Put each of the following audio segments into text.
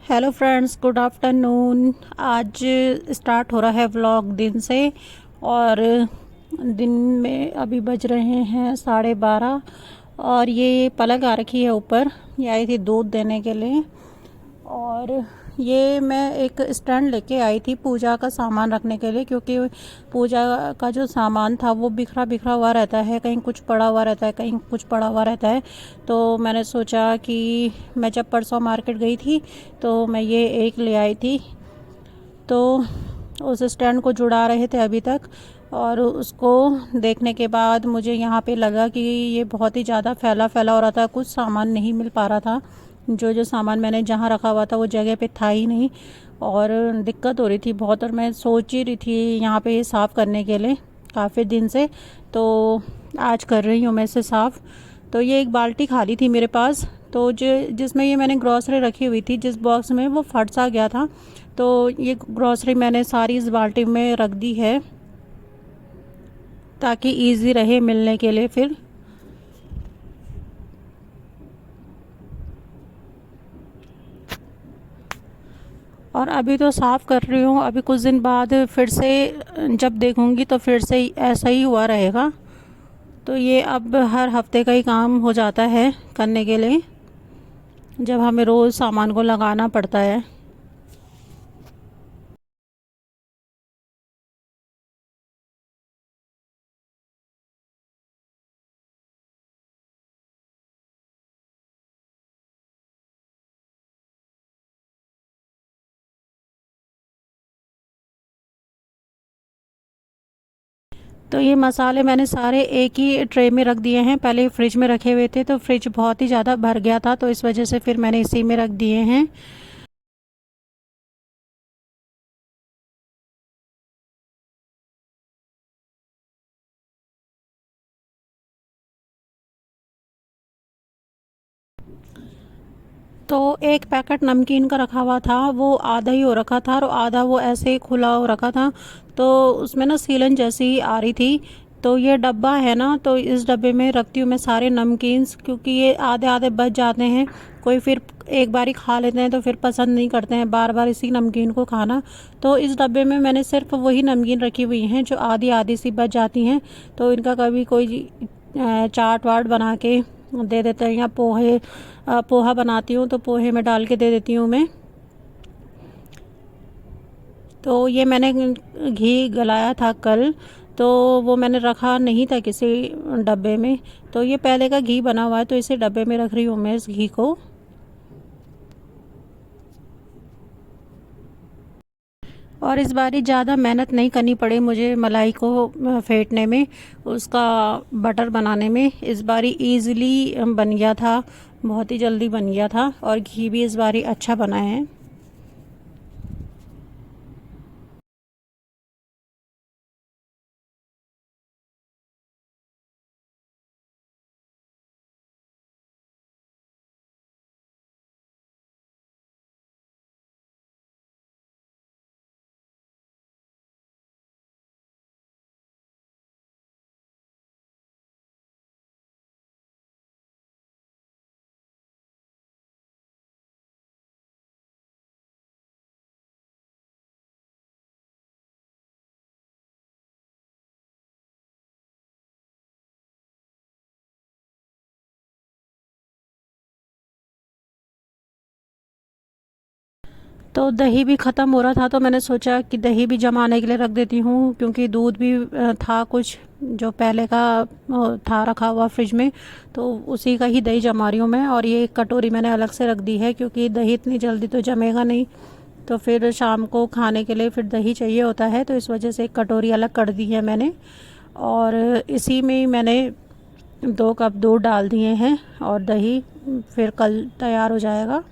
Hello friends, good afternoon. आज start हो रहा है व्लॉग दिन से। और दिन में अभी बज रहे हैं 12:30। और ये पलक आ रखी है ऊपर। ये आई थी दूध देने के लिए। और ये मैं एक स्टैंड लेके आई थी पूजा का सामान रखने के लिए, क्योंकि पूजा का जो सामान था वो बिखरा बिखरा हुआ रहता है, कहीं कुछ पड़ा हुआ रहता है, कहीं कुछ पड़ा हुआ रहता है। तो मैंने सोचा कि मैं जब परसों मार्केट गई थी तो मैं ये एक ले आई थी। तो उस स्टैंड को जुड़ा रहे थे अभी तक, और उसको देखने के बाद मुझे यहाँ पे लगा कि ये बहुत ही ज़्यादा फैला फैला हो रहा था, कुछ सामान नहीं मिल पा रहा था। जो जो सामान मैंने जहाँ रखा हुआ था वो जगह पे था ही नहीं, और दिक्कत हो रही थी बहुत। और मैं सोच ही रही थी यहाँ पे साफ़ करने के लिए काफ़ी दिन से, तो आज कर रही हूँ मैं इसे साफ़। तो ये एक बाल्टी खाली थी मेरे पास, तो जिसमें ये मैंने ग्रॉसरी रखी हुई थी, जिस बॉक्स में वो फट सा गया था, तो ये ग्रॉसरी मैंने सारी इस बाल्टी में रख दी है ताकि इजी रहे मिलने के लिए फिर। और अभी तो साफ़ कर रही हूँ, अभी कुछ दिन बाद फिर से जब देखूँगी तो फिर से ऐसा ही हुआ रहेगा। तो ये अब हर हफ्ते का ही काम हो जाता है करने के लिए, जब हमें रोज़ सामान को लगाना पड़ता है। तो ये मसाले मैंने सारे एक ही ट्रे में रख दिए हैं। पहले फ्रिज में रखे हुए थे तो फ्रिज बहुत ही ज़्यादा भर गया था, तो इस वजह से फिर मैंने इसी में रख दिए हैं। तो एक पैकेट नमकीन का रखा हुआ था, वो आधा ही हो रखा था और आधा वो ऐसे ही खुला हो रखा था। तो उसमें ना सीलन जैसी आ रही थी। तो ये डब्बा है ना, तो इस डब्बे में रखती हूँ मैं सारे नमकीन्स, क्योंकि ये आधे आधे बच जाते हैं। कोई फिर एक बार ही खा लेते हैं तो फिर पसंद नहीं करते हैं बार बार इसी नमकीन को खाना। तो इस डब्बे में मैंने सिर्फ वही नमकीन रखी हुई हैं जो आधी आधी सी बच जाती हैं। तो इनका कभी कोई चाट वाट बना के दे देते हैं, या पोहा बनाती हूँ तो पोहे में डाल के दे देती हूँ मैं। तो ये मैंने घी गलाया था कल, तो वो मैंने रखा नहीं था किसी डब्बे में। तो ये पहले का घी बना हुआ है, तो इसे डब्बे में रख रही हूँ मैं इस घी को। और इस बारी ज़्यादा मेहनत नहीं करनी पड़ी मुझे मलाई को फेंटने में, उसका बटर बनाने में। इस बारी ईज़िली बन गया था, बहुत ही जल्दी बन गया था, और घी भी इस बारी अच्छा बना है। तो दही भी ख़त्म हो रहा था, तो मैंने सोचा कि दही भी जमाने के लिए रख देती हूँ, क्योंकि दूध भी था कुछ जो पहले का था रखा हुआ फ्रिज में। तो उसी का ही दही जमा रही हूँ मैं। और ये एक कटोरी मैंने अलग से रख दी है, क्योंकि दही इतनी जल्दी तो जमेगा नहीं, तो फिर शाम को खाने के लिए फिर दही चाहिए होता है, तो इस वजह से एक कटोरी अलग कर दी है मैंने। और इसी में ही मैंने 2 कप दूध डाल दिए हैं, और दही फिर कल तैयार हो जाएगा।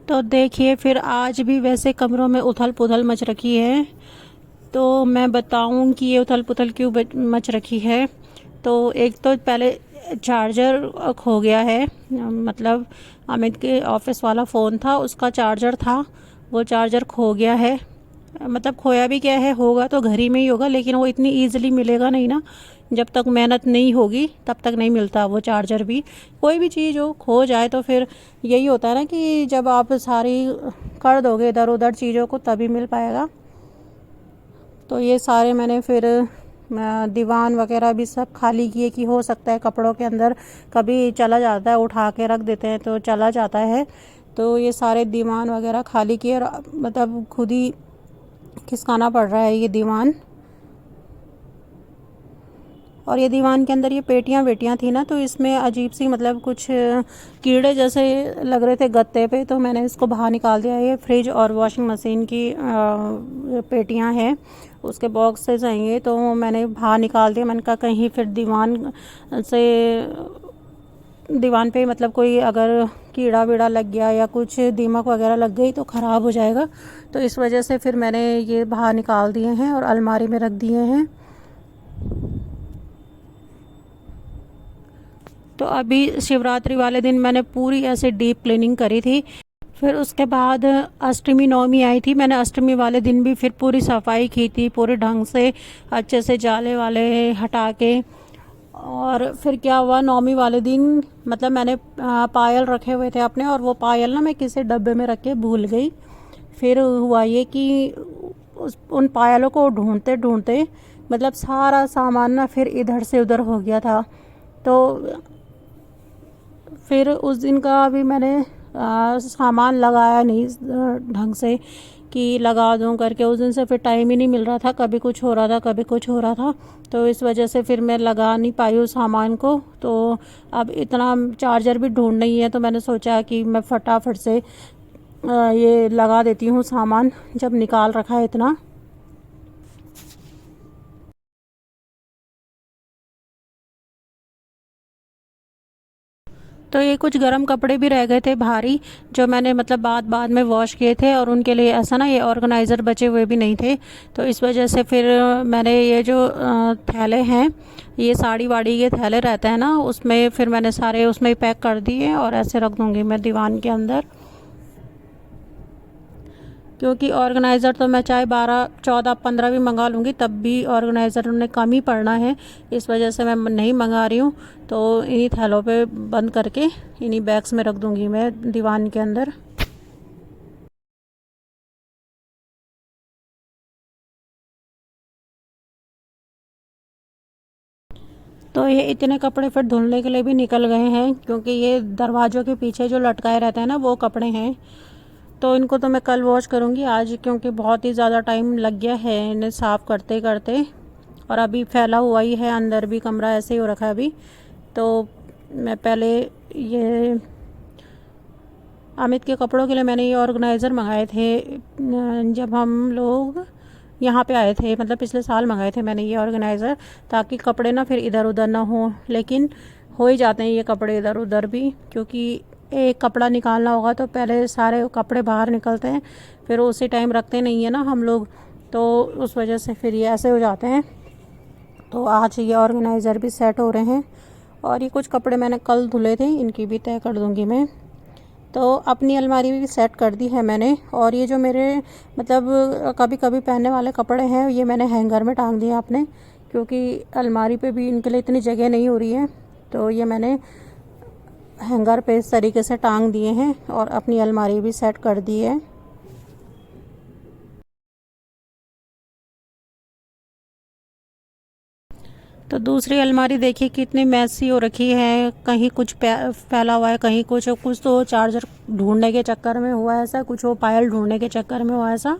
तो देखिए, फिर आज भी वैसे कमरों में उथल पुथल मच रखी है। तो मैं बताऊं कि ये उथल पुथल क्यों मच रखी है। तो एक तो पहले चार्जर खो गया है, मतलब अमित के ऑफिस वाला फ़ोन था, उसका चार्जर था, वो चार्जर खो गया है। मतलब खोया भी क्या है, होगा तो घर ही में ही होगा, लेकिन वो इतनी ईजिली मिलेगा नहीं ना। जब तक मेहनत नहीं होगी तब तक नहीं मिलता वो चार्जर भी। कोई भी चीज़ हो खो जाए तो फिर यही होता है ना कि जब आप सारी कर दोगे इधर उधर चीज़ों को तभी मिल पाएगा। तो ये सारे मैंने फिर दीवान वगैरह भी सब खाली किए कि हो सकता है कपड़ों के अंदर कभी चला जाता है, उठा के रख देते हैं तो चला जाता है। तो ये सारे दीवान वगैरह खाली किए और मतलब खुद ही खिसकाना पड़ रहा है ये दीवान। और ये दीवान के अंदर ये पेटियां वेटियां थी ना, तो इसमें अजीब सी मतलब कुछ कीड़े जैसे लग रहे थे गत्ते पे, तो मैंने इसको बाहर निकाल दिया। ये फ्रिज और वॉशिंग मशीन की पेटियां हैं, उसके बॉक्सेस हैं ये, तो मैंने बाहर निकाल दिया। मैंने कहा कहीं फिर दीवान पे मतलब कोई अगर कीड़ा वीड़ा लग गया या कुछ दीमक वगैरह लग गई तो ख़राब हो जाएगा। तो इस वजह से फिर मैंने ये बाहर निकाल दिए हैं और अलमारी में रख दिए हैं। तो अभी शिवरात्रि वाले दिन मैंने पूरी ऐसे डीप क्लीनिंग करी थी। फिर उसके बाद अष्टमी नवमी आई थी, मैंने अष्टमी वाले दिन भी फिर पूरी सफाई की थी पूरे ढंग से, अच्छे से जाले वाले हटा के। और फिर क्या हुआ, नवमी वाले दिन मतलब मैंने पायल रखे हुए थे अपने, और वो पायल ना मैं किसी डब्बे में रख के भूल गई। फिर हुआ ये कि उन पायलों को ढूंढते ढूंढते मतलब सारा सामान ना फिर इधर से उधर हो गया था। तो फिर उस दिन का भी मैंने सामान लगाया नहीं ढंग से कि लगा दूं करके। उस दिन से फिर टाइम ही नहीं मिल रहा था, कभी कुछ हो रहा था कभी कुछ हो रहा था, तो इस वजह से फिर मैं लगा नहीं पाई उस सामान को। तो अब इतना चार्जर भी ढूंढ नहीं है, तो मैंने सोचा कि मैं फटाफट से ये लगा देती हूँ सामान जब निकाल रखा है इतना। तो ये कुछ गर्म कपड़े भी रह गए थे भारी, जो मैंने मतलब बाद बाद में वॉश किए थे, और उनके लिए ऐसा ना ये ऑर्गेनाइज़र बचे हुए भी नहीं थे। तो इस वजह से फिर मैंने ये जो थैले हैं, ये साड़ी वाड़ी के थैले रहते हैं ना, उसमें फिर मैंने सारे उसमें पैक कर दिए और ऐसे रख दूँगी मैं दीवान के अंदर। क्योंकि ऑर्गेनाइज़र तो मैं चाहे 12 14 15 भी मंगा लूँगी तब भी ऑर्गेनाइज़र उन्हें कम ही पड़ना है, इस वजह से मैं नहीं मंगा रही हूँ। तो इन्हीं थैलों पे बंद करके इन्हीं बैग्स में रख दूँगी मैं दीवान के अंदर। तो ये इतने कपड़े फिर धुलने के लिए भी निकल गए हैं, क्योंकि ये दरवाज़ों के पीछे जो लटकाए रहते हैं ना वो कपड़े हैं। तो इनको तो मैं कल वॉश करूँगी, आज क्योंकि बहुत ही ज़्यादा टाइम लग गया है इन्हें साफ़ करते करते। और अभी फैला हुआ ही है, अंदर भी कमरा ऐसे ही हो रखा है अभी। तो मैं पहले ये अमित के कपड़ों के लिए मैंने ये ऑर्गेनाइज़र मंगाए थे जब हम लोग यहाँ पे आए थे, मतलब पिछले साल मंगाए थे मैंने ये ऑर्गेनाइज़र, ताकि कपड़े ना फिर इधर उधर ना हो। लेकिन हो ही जाते हैं ये कपड़े इधर उधर भी, क्योंकि एक कपड़ा निकालना होगा तो पहले सारे कपड़े बाहर निकलते हैं, फिर उसी टाइम रखते नहीं है ना हम लोग, तो उस वजह से फिर ये ऐसे हो जाते हैं। तो आज ये ऑर्गेनाइज़र भी सेट हो रहे हैं। और ये कुछ कपड़े मैंने कल धुले थे, इनकी भी तय कर दूँगी मैं। तो अपनी अलमारी भी सेट कर दी है मैंने। और ये जो मेरे मतलब कभी कभी पहनने वाले कपड़े हैं, ये मैंने हैंगर में टांग दिए अपने, क्योंकि अलमारी पे भी इनके लिए इतनी जगह नहीं हो रही है। तो ये मैंने हैंगर पे इस तरीके से टांग दिए हैं और अपनी अलमारी भी सेट कर दी है। तो दूसरी अलमारी देखिए कितनी मैसी हो रखी है, कहीं कुछ फैला हुआ है, कहीं कुछ कुछ तो चार्जर ढूंढने के चक्कर में हुआ ऐसा, कुछ वो पायल ढूंढने के चक्कर में हुआ ऐसा।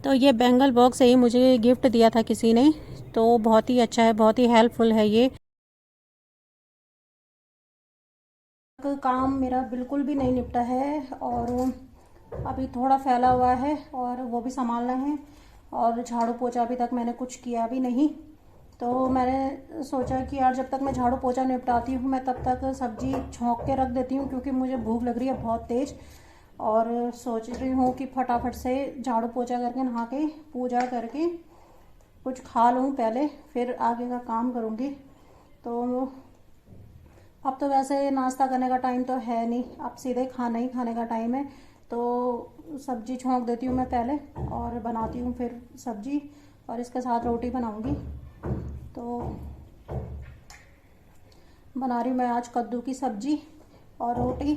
तो ये बैंगल बॉक्स है, ये मुझे गिफ्ट दिया था किसी ने, तो बहुत ही अच्छा है, बहुत ही हेल्पफुल है ये। काम मेरा बिल्कुल भी नहीं निपटा है और अभी थोड़ा फैला हुआ है और वो भी संभालना है। और झाड़ू पोछा अभी तक मैंने कुछ किया भी नहीं। तो मैंने सोचा कि यार जब तक मैं झाड़ू पोछा निपटाती हूँ मैं तब तक सब्जी छोंक के रख देती हूँ, क्योंकि मुझे भूख लग रही है बहुत तेज़। और सोच रही हूँ कि फटाफट से झाड़ू पोछा करके नहा के पूजा करके कुछ खा लूँ पहले, फिर आगे का काम करूँगी। तो अब तो वैसे नाश्ता करने का टाइम तो है नहीं, अब सीधे खाना ही खाने का टाइम है। तो सब्जी छोंक देती हूँ मैं पहले और बनाती हूँ फिर सब्जी, और इसके साथ रोटी बनाऊँगी। तो बना रही हूँ मैं आज कद्दू की सब्जी और रोटी।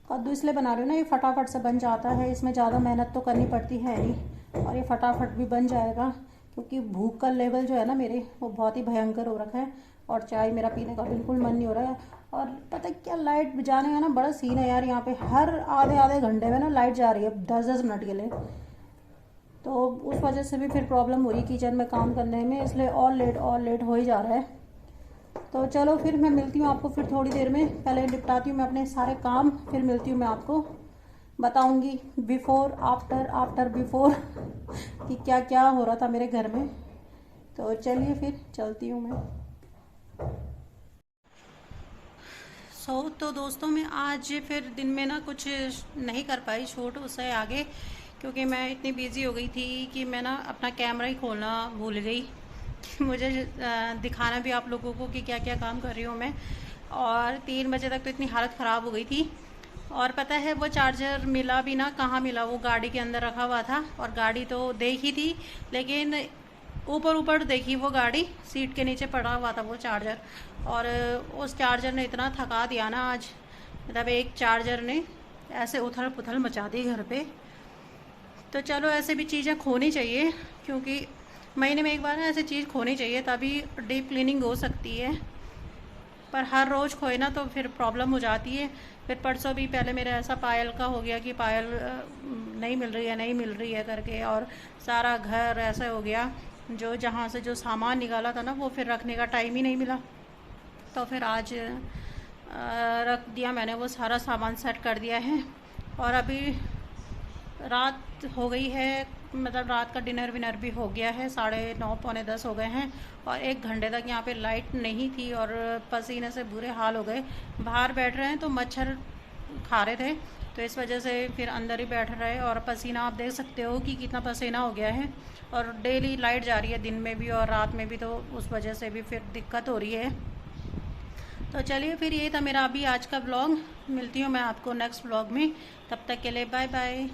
कद्दू इसलिए बना रही हूँ ना, ये फटाफट से बन जाता है, इसमें ज़्यादा मेहनत तो करनी पड़ती है नहीं, और ये फटाफट भी बन जाएगा। क्योंकि भूख का लेवल जो है ना मेरे, वो बहुत ही भयंकर हो रखा है, और चाय मेरा पीने का बिल्कुल मन नहीं हो रहा है। और पता है क्या, लाइट जाने का ना बड़ा सीन है यार, यहाँ पे हर आधे आधे घंटे में ना लाइट जा रही है 10-10 मिनट के लिए। तो उस वजह से भी फिर प्रॉब्लम हो रही है किचन में काम करने में, इसलिए और लेट हो ही जा रहा है। तो चलो फिर मैं मिलती हूँ आपको फिर थोड़ी देर में, पहले निपटाती हूँ मैं अपने सारे काम, फिर मिलती हूँ मैं आपको, बताऊँगी बिफोर आफ्टर, आफ्टर बिफोर कि क्या क्या हो रहा था मेरे घर में। तो चलिए फिर चलती हूँ मैं। तो दोस्तों मैं आज फिर दिन में ना कुछ नहीं कर पाई शूट उससे आगे, क्योंकि मैं इतनी बिजी हो गई थी कि मैं ना अपना कैमरा ही खोलना भूल गई कि मुझे दिखाना भी आप लोगों को कि क्या क्या काम कर रही हूँ मैं। और 3 बजे तक तो इतनी हालत ख़राब हो गई थी। और पता है वो चार्जर मिला भी ना, कहाँ मिला, वो गाड़ी के अंदर रखा हुआ था, और गाड़ी तो देखी थी लेकिन ऊपर ऊपर देखी वो गाड़ी, सीट के नीचे पड़ा हुआ था वो चार्जर। और उस चार्जर ने इतना थका दिया ना आज, मतलब एक चार्जर ने ऐसे उथल पुथल मचा दी घर पे। तो चलो ऐसे भी चीज़ें खोनी चाहिए, क्योंकि महीने में एक बार ना ऐसी चीज़ खोनी चाहिए, तभी डीप क्लीनिंग हो सकती है। पर हर रोज़ खोए ना तो फिर प्रॉब्लम हो जाती है। फिर परसों भी पहले मेरा ऐसा पायल का हो गया कि पायल नहीं मिल रही है, नहीं मिल रही है करके, और सारा घर ऐसा हो गया, जो जहाँ से जो सामान निकाला था ना वो फिर रखने का टाइम ही नहीं मिला। तो फिर आज रख दिया मैंने, वो सारा सामान सेट कर दिया है। और अभी रात हो गई है, मतलब रात का डिनर विनर भी हो गया है, 9:30 पौने 10 हो गए हैं। और 1 घंटे तक यहाँ पे लाइट नहीं थी और पसीने से बुरे हाल हो गए। बाहर बैठ रहे हैं तो मच्छर खा रहे थे, तो इस वजह से फिर अंदर ही बैठ रहे, और पसीना आप देख सकते हो कि कितना पसीना हो गया है। और डेली लाइट जा रही है दिन में भी और रात में भी, तो उस वजह से भी फिर दिक्कत हो रही है। तो चलिए फिर ये था मेरा अभी आज का ब्लॉग, मिलती हूँ मैं आपको नेक्स्ट ब्लॉग में, तब तक के लिए बाय बाय।